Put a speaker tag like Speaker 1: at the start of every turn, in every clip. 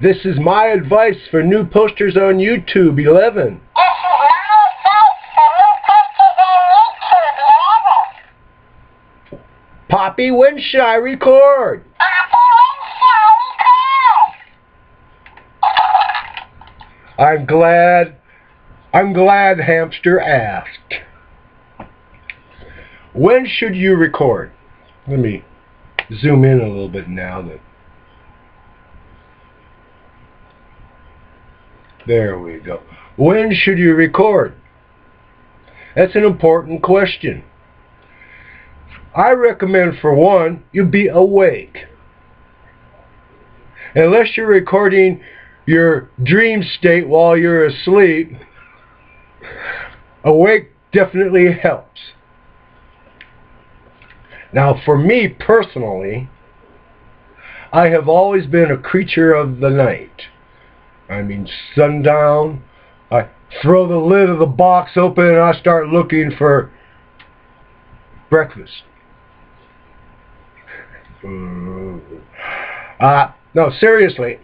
Speaker 1: This is my advice for new posters on YouTube 11. Poppy, when should I record? I'm glad Hamster asked. When should you record? Let me zoom in a little bit now. There we go. When should you record? That's an important question. I recommend, for one, you be awake. Unless you're recording your dream state while you're asleep, awake definitely helps. Now, for me personally, I have always been a creature of the night. I mean, sundown, I throw the lid of the box open and I start looking for breakfast. No, seriously,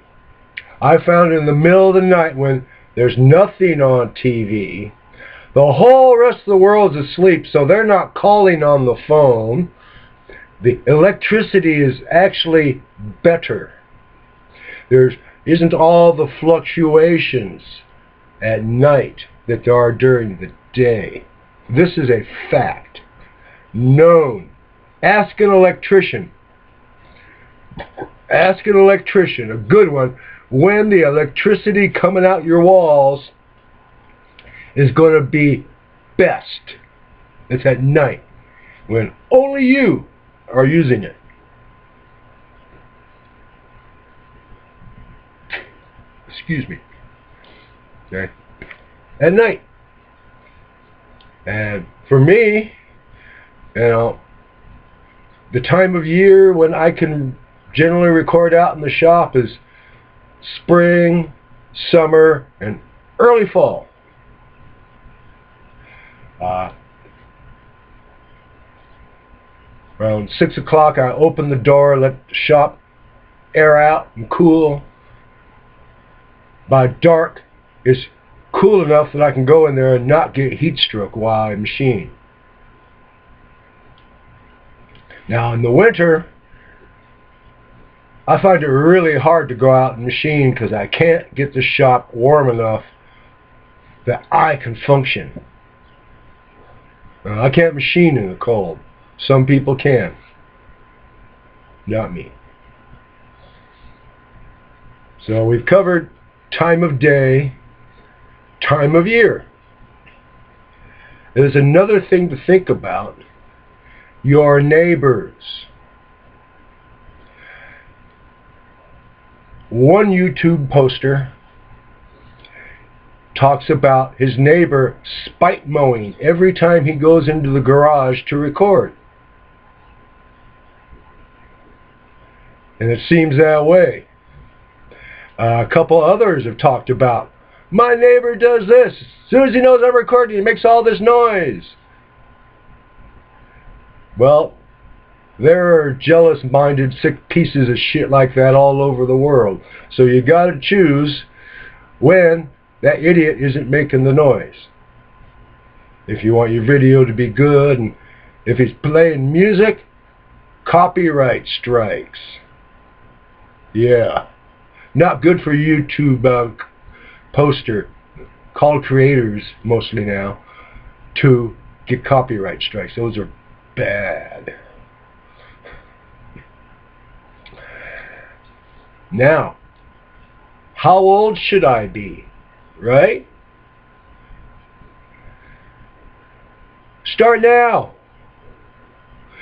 Speaker 1: I found in the middle of the night when there's nothing on TV, the whole rest of the world's asleep, so they're not calling on the phone. The electricity is actually better. There isn't all the fluctuations at night that there are during the day. This is a fact. Known. Ask an electrician. Ask an electrician, a good one, when the electricity coming out your walls is going to be best. It's at night, when only you are using it. Excuse me. Okay. At night. And for me, the time of year when I can generally record out in the shop is spring, summer, and early fall. Around 6 o'clock, I open the door, let the shop air out and cool. By dark, it's cool enough that I can go in there and not get heat stroke while I machine. Now, in the winter, I find it really hard to go out and machine because I can't get the shop warm enough that I can function. I can't machine in the cold. Some people can. Not me. So we've covered time of day, time of year. There's another thing to think about. Your neighbors. One YouTube poster talks about his neighbor spike mowing every time he goes into the garage to record. And it seems that way. A couple others have talked about, my neighbor does this. As soon as he knows I'm recording, he makes all this noise. Well, there are jealous-minded, sick pieces of shit like that all over the world. So you got to choose when that idiot isn't making the noise. If you want your video to be good, and if he's playing music, copyright strikes. Yeah. Not good for YouTube poster, called creators mostly now, to get copyright strikes. Those are bad. Now, how old should I be? Right? Start now.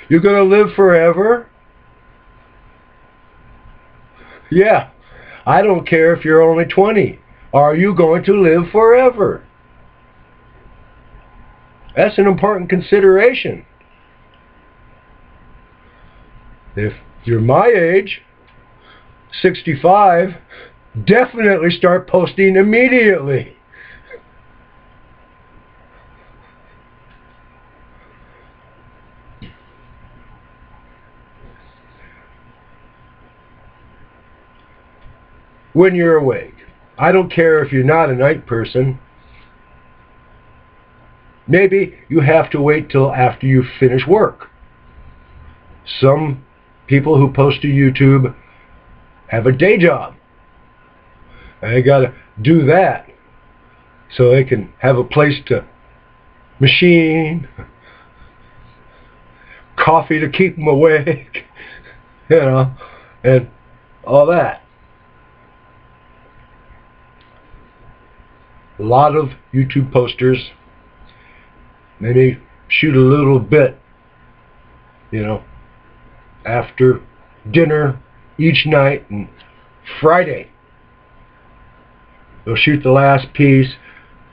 Speaker 1: You're going to live forever? Yeah. I don't care if you're only 20. Are you going to live forever? That's an important consideration. If you're my age, 65, definitely start posting immediately. when you're awake. I don't care if you're not a night person. Maybe you have to wait till after you finish work. Some people who post to YouTube have a day job. They gotta do that so they can have a place to machine, coffee to keep them awake, you know, and all that. A lot of YouTube posters, maybe shoot a little bit, you know, after dinner each night, and Friday they'll shoot the last piece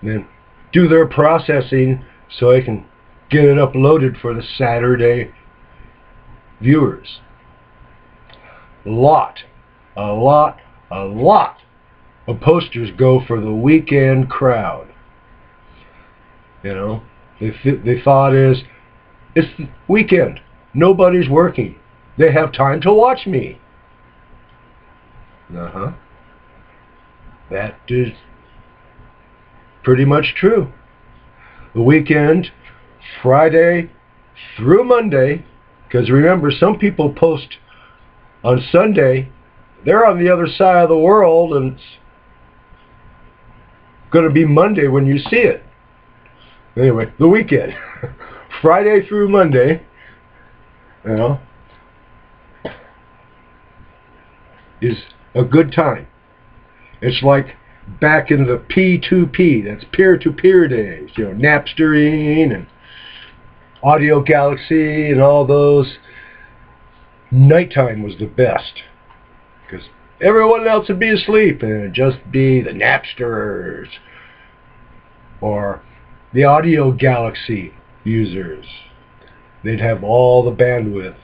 Speaker 1: and then do their processing so they can get it uploaded for the Saturday viewers. A lot of posters go for the weekend crowd. You know, the thought is, it's the weekend, nobody's working, they have time to watch me. That is pretty much true. The weekend, Friday through Monday, because remember, some people post on Sunday, they're on the other side of the world, and it's going to be Monday when you see it. Anyway, the weekend, Friday through Monday, you know, is a good time. It's like back in the P2P, that's peer-to-peer days, you know, Napstering and Audio Galaxy and all those. Nighttime was the best, because everyone else would be asleep and it'd just be the Napsters or the Audio Galaxy users. They'd have all the bandwidth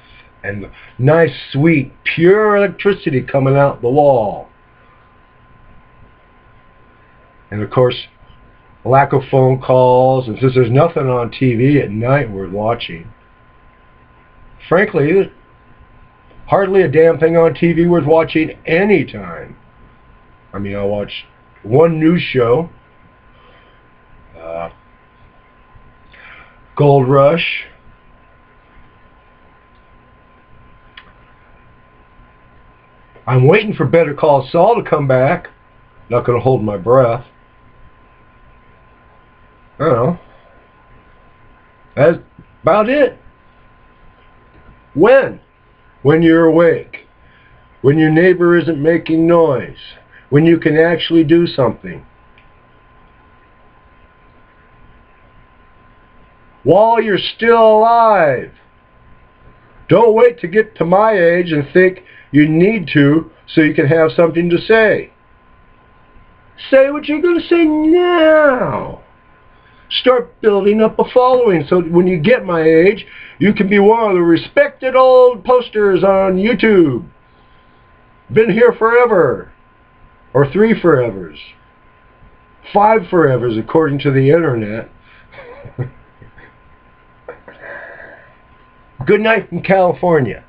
Speaker 1: and the nice, sweet, pure electricity coming out the wall. And of course, lack of phone calls, and since there's nothing on TV at night worth watching, frankly, there's hardly a damn thing on TV worth watching anytime. I mean, I'll watch one news show, Gold Rush, I'm waiting for Better Call Saul to come back. Not going to hold my breath. I don't know. That's about it. When? When you're awake. When your neighbor isn't making noise. When you can actually do something. While you're still alive. Don't wait to get to my age and think you need to so you can have something to say. Say what you're going to say now. Start building up a following so when you get my age, you can be one of the respected old posters on YouTube. Been here forever. Or 3 forevers. 5 forevers according to the internet. Good night from California.